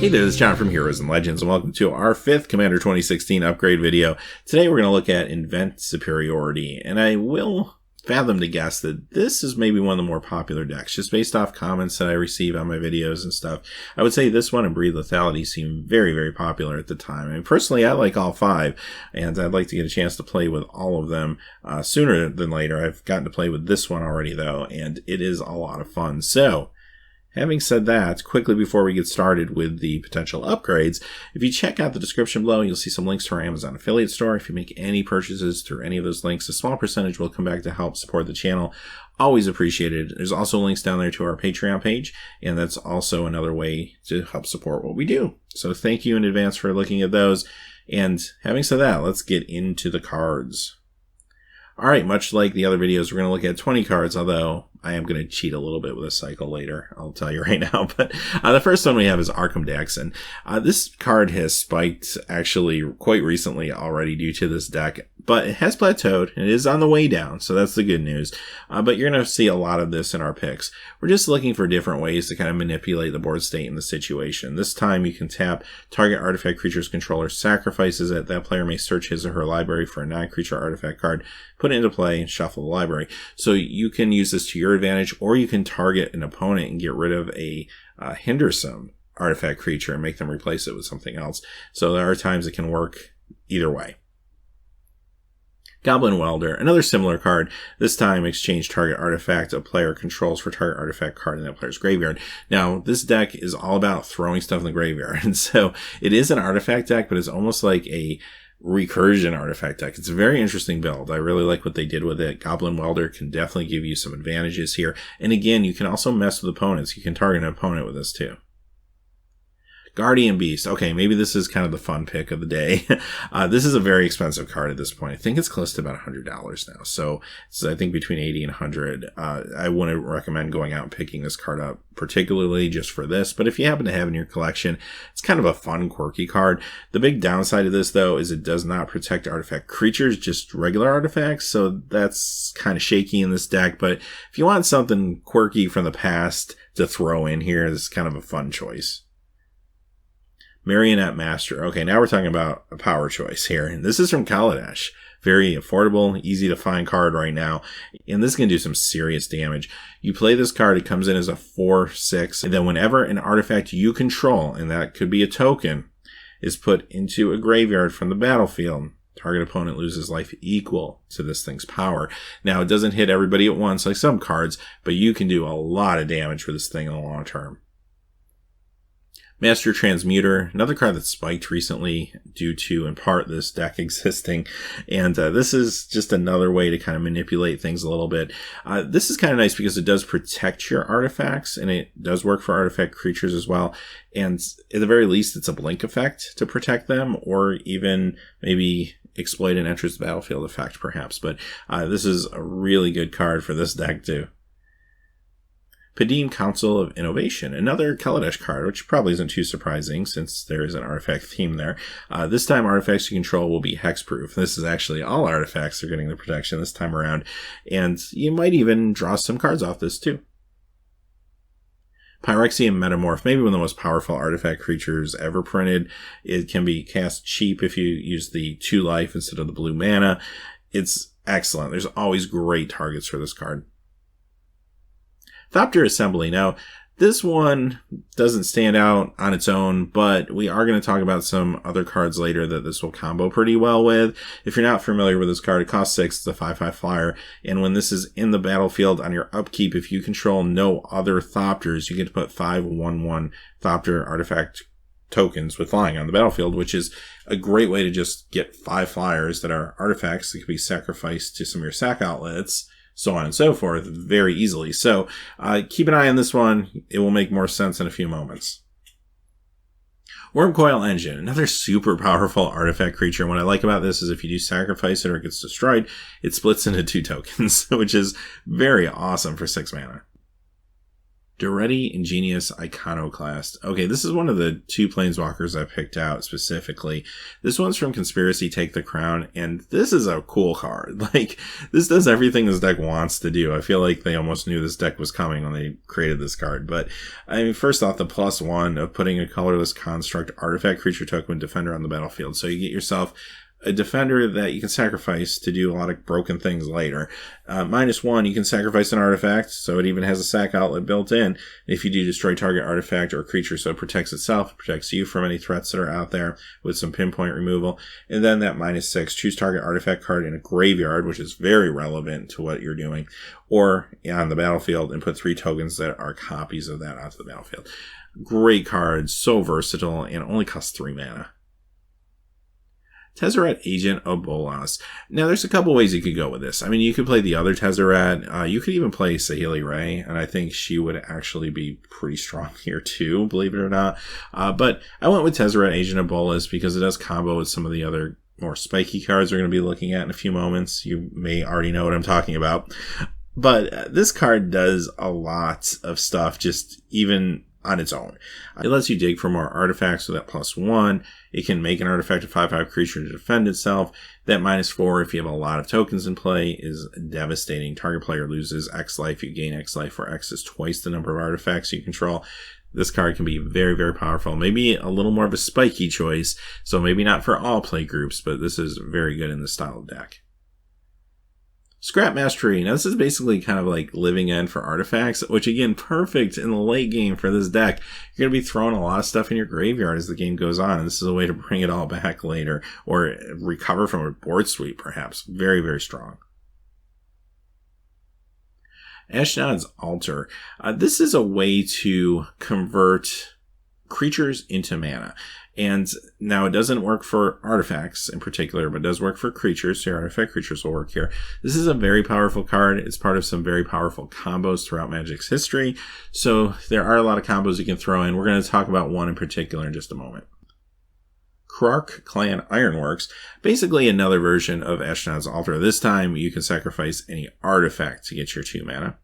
Hey there, this is John from Heroes and Legends, and welcome to our 5th Commander 2016 upgrade video. Today we're going to look at Invent Superiority, and I will fathom to guess that this is maybe one of the more popular decks, just based off comments that I receive on my videos and stuff. I would say this one and Breathe Lethality seem very, very popular at the time. I mean, personally, I like all 5, and I'd like to get a chance to play with all of them sooner than later. I've gotten to play with this one already, though, and it is a lot of fun. So, having said that, quickly before we get started with the potential upgrades, if you check out the description below, you'll see some links to our Amazon affiliate store. If you make any purchases through any of those links, a small percentage will come back to help support the channel. Always appreciated. There's also links down there to our Patreon page, and that's also another way to help support what we do. So thank you in advance for looking at those. And having said that, let's get into the cards. Alright, much like the other videos, we're going to look at 20 cards, although I am going to cheat a little bit with a cycle later, I'll tell you right now. But the first one we have is Arkham Dex, and this card has spiked actually quite recently already due to this deck, but it has plateaued, and it is on the way down, so that's the good news. But you're going to see a lot of this in our picks. We're just looking for different ways to kind of manipulate the board state in the situation. This time you can tap target artifact creature's controller sacrifices it. That player may search his or her library for a non-creature artifact card, put it into play, and shuffle the library. So you can use this to your advantage, or you can target an opponent and get rid of a Hindersome artifact creature and make them replace it with something else. So there are times it can work either way. Goblin Welder, another similar card. This time exchange target artifact a player controls for target artifact card in that player's graveyard. Now, this deck is all about throwing stuff in the graveyard, and so it is an artifact deck, but it's almost like a recursion artifact deck. It's a very interesting build. I really like what they did with it. Goblin Welder can definitely give you some advantages here. And again, you can also mess with opponents. You can target an opponent with this too. Guardian Beast. Okay, maybe this is kind of the fun pick of the day. This is a very expensive card at this point. I think it's close to about $100 now. So it's, I think, between 80 and 100. I wouldn't recommend going out and picking this card up, particularly just for this. But if you happen to have it in your collection, it's kind of a fun, quirky card. The big downside of this, though, is it does not protect artifact creatures, just regular artifacts. So that's kind of shaky in this deck. But if you want something quirky from the past to throw in here, this is kind of a fun choice. Marionette Master. Okay, now we're talking about a power choice here. And this is from Kaladesh. Very affordable, easy to find card right now. And this can do some serious damage. You play this card, it comes in as a 4/6. And then whenever an artifact you control, and that could be a token, is put into a graveyard from the battlefield, target opponent loses life equal to this thing's power. Now, it doesn't hit everybody at once like some cards, but you can do a lot of damage for this thing in the long term. Master Transmuter, another card that spiked recently due to, in part, this deck existing. And this is just another way to kind of manipulate things a little bit. This is kind of nice because it does protect your artifacts, and it does work for artifact creatures as well. And at the very least, it's a blink effect to protect them, or even maybe exploit an enters the battlefield effect, perhaps. But this is a really good card for this deck, too. Padim Council of Innovation, another Kaladesh card, which probably isn't too surprising since there is an artifact theme there. This time, artifacts you control will be hexproof. This is actually all artifacts are getting the protection this time around, and you might even draw some cards off this too. Phyrexian Metamorph, maybe one of the most powerful artifact creatures ever printed. It can be cast cheap if you use the 2 life instead of the blue mana. It's excellent. There's always great targets for this card. Thopter Assembly. Now, this one doesn't stand out on its own, but we are going to talk about some other cards later that this will combo pretty well with. If you're not familiar with this card, it costs 6, it's a 5/5 flyer, and when this is in the battlefield on your upkeep, if you control no other Thopters, you get to put 5 1/1 Thopter artifact tokens with flying on the battlefield, which is a great way to just get 5 flyers that are artifacts that can be sacrificed to some of your sack outlets, so on and so forth, very easily. So keep an eye on this one. It will make more sense in a few moments. Wormcoil Engine, another super powerful artifact creature. What I like about this is if you do sacrifice it or it gets destroyed, it splits into 2 tokens, which is very awesome for 6 mana. Duretti Ingenious Iconoclast. Okay, this is one of the 2 Planeswalkers I picked out specifically. This one's from Conspiracy Take the Crown, and this is a cool card. Like, this does everything this deck wants to do. I feel like they almost knew this deck was coming when they created this card. But, I mean, first off, the +1 of putting a colorless construct artifact creature token with Defender on the battlefield. So you get yourself a defender that you can sacrifice to do a lot of broken things later. -1, you can sacrifice an artifact, so it even has a sack outlet built in. If you do destroy target artifact or creature, so it protects itself, it protects you from any threats that are out there with some pinpoint removal. And then that -6, choose target artifact card in a graveyard, which is very relevant to what you're doing, or on the battlefield, and put 3 tokens that are copies of that onto the battlefield. Great card, so versatile, and only costs 3 mana. Tezzeret Agent of Bolas. Now, there's a couple ways you could go with this. I mean, you could play the other Tezzeret. You could even play Saheeli Ray, and I think she would actually be pretty strong here too, believe it or not. But I went with Tezzeret Agent of Bolas because it does combo with some of the other more spiky cards we're going to be looking at in a few moments. You may already know what I'm talking about. But this card does a lot of stuff just even on its own. It lets you dig for more artifacts with that +1. It can make an artifact a 5/5 creature to defend itself. That -4, if you have a lot of tokens in play, is devastating. Target player loses X life, you gain X life, where X is twice the number of artifacts you control. This card can be very, very powerful. Maybe a little more of a spiky choice, so maybe not for all play groups, but this is very good in this style of deck. Scrap Mastery. Now, this is basically kind of like Living End for artifacts, which, again, perfect in the late game for this deck. You're going to be throwing a lot of stuff in your graveyard as the game goes on, and this is a way to bring it all back later, or recover from a board sweep, perhaps. Very, very strong. Ashnod's Altar. This is a way to convert creatures into mana. And now it doesn't work for artifacts in particular, but it does work for creatures. So your artifact creatures will work here. This is a very powerful card. It's part of some very powerful combos throughout Magic's history. So there are a lot of combos you can throw in. We're going to talk about one in particular in just a moment. Krark Clan Ironworks, basically another version of Ashnod's Altar. This time you can sacrifice any artifact to get your 2 mana.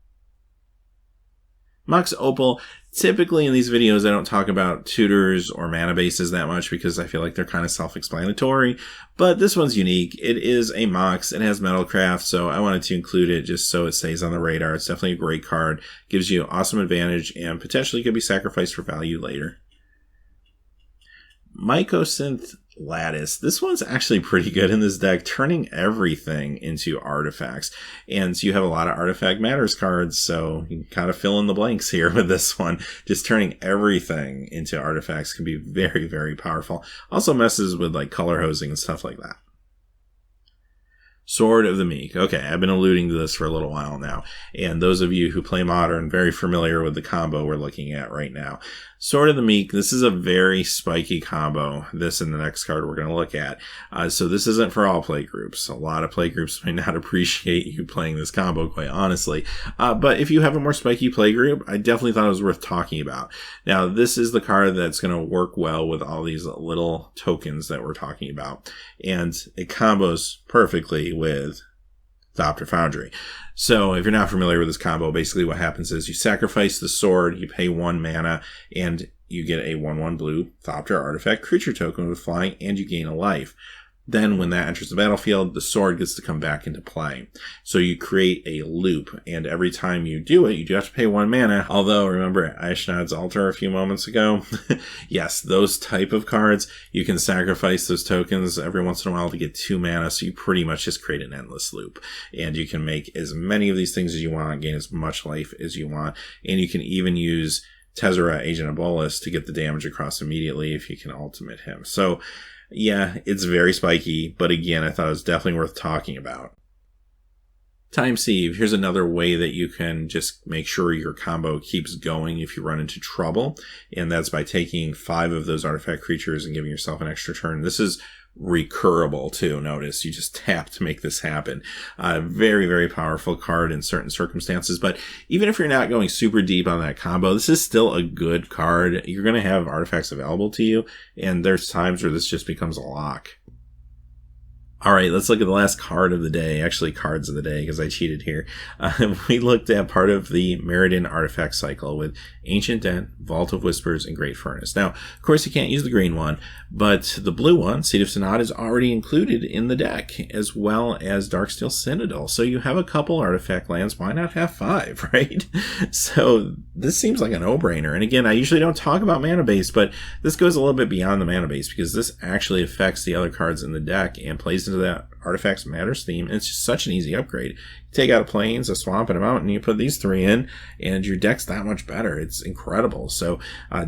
Mox Opal. Typically in these videos I don't talk about tutors or mana bases that much because I feel like they're kind of self-explanatory, but this one's unique. It is a Mox, it has Metalcraft, so I wanted to include it just so it stays on the radar. It's definitely a great card, gives you awesome advantage, and potentially could be sacrificed for value later. Mycosynth Lattice. This one's actually pretty good in this deck, turning everything into artifacts. And so you have a lot of Artifact Matters cards, so you can kind of fill in the blanks here with this one. Just turning everything into artifacts can be very, very powerful. Also messes with like color hosing and stuff like that. Sword of the Meek. Okay, I've been alluding to this for a little while now, and those of you who play Modern very familiar with the combo we're looking at right now. Sword of the Meek, this is a very spiky combo, this and the next card we're going to look at. So this isn't for all play groups. A lot of play groups may not appreciate you playing this combo, quite honestly. But if you have a more spiky play group, I definitely thought it was worth talking about. Now, this is the card that's going to work well with all these little tokens that we're talking about. And it combos perfectly with Thopter Foundry. So if you're not familiar with this combo, basically what happens is you sacrifice the sword, you pay 1 mana, and you get a 1/1 blue Thopter artifact creature token with flying, and you gain a life. Then when that enters the battlefield, the sword gets to come back into play. So you create a loop, and every time you do it, you do have to pay 1 mana. Although, remember Ashnod's Altar a few moments ago? Yes, those type of cards, you can sacrifice those tokens every once in a while to get 2 mana, so you pretty much just create an endless loop. And you can make as many of these things as you want, gain as much life as you want, and you can even use Tezzeret Agent of Bolas to get the damage across immediately if you can ultimate him. So, yeah, it's very spiky, but again, I thought it was definitely worth talking about. Time Sieve. Here's another way that you can just make sure your combo keeps going if you run into trouble, and that's by taking 5 of those artifact creatures and giving yourself an extra turn. This is recurable too. Notice you just tap to make this happen. Very, very powerful card in certain circumstances, but even if you're not going super deep on that combo, this is still a good card. You're going to have artifacts available to you, and there's times where this just becomes a lock. All right, let's look at the last card of the day. Actually, cards of the day, because I cheated here. We looked at part of the Meriden artifact cycle with Ancient Den, Vault of Whispers, and Great Furnace. Now, of course, you can't use the green one, but the blue one, Seat of Sanad, is already included in the deck, as well as Darksteel Citadel. So you have a couple artifact lands. Why not have 5, right? So this seems like a no-brainer. And again, I usually don't talk about mana base, but this goes a little bit beyond the mana base, because this actually affects the other cards in the deck and plays into that Artifacts Matters theme. And it's just such an easy upgrade. You take out a Plains, a Swamp, and a Mountain, you put these 3 in, and your deck's that much better. It's incredible. So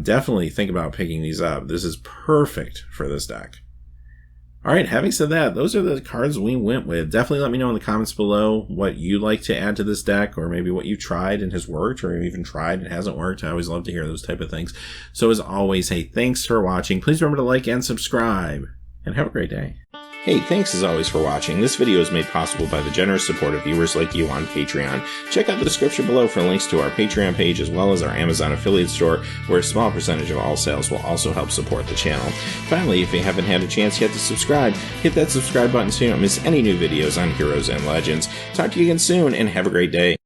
definitely think about picking these up. This is perfect for this deck. Alright, having said that, those are the cards we went with. Definitely let me know in the comments below what you'd like to add to this deck, or maybe what you've tried and has worked, or even tried and hasn't worked. I always love to hear those type of things. So as always, hey, thanks for watching. Please remember to like and subscribe, and have a great day. Hey, thanks as always for watching. This video is made possible by the generous support of viewers like you on Patreon. Check out the description below for links to our Patreon page as well as our Amazon affiliate store, where a small percentage of all sales will also help support the channel. Finally, if you haven't had a chance yet to subscribe, hit that subscribe button so you don't miss any new videos on Heroes and Legends. Talk to you again soon, and have a great day.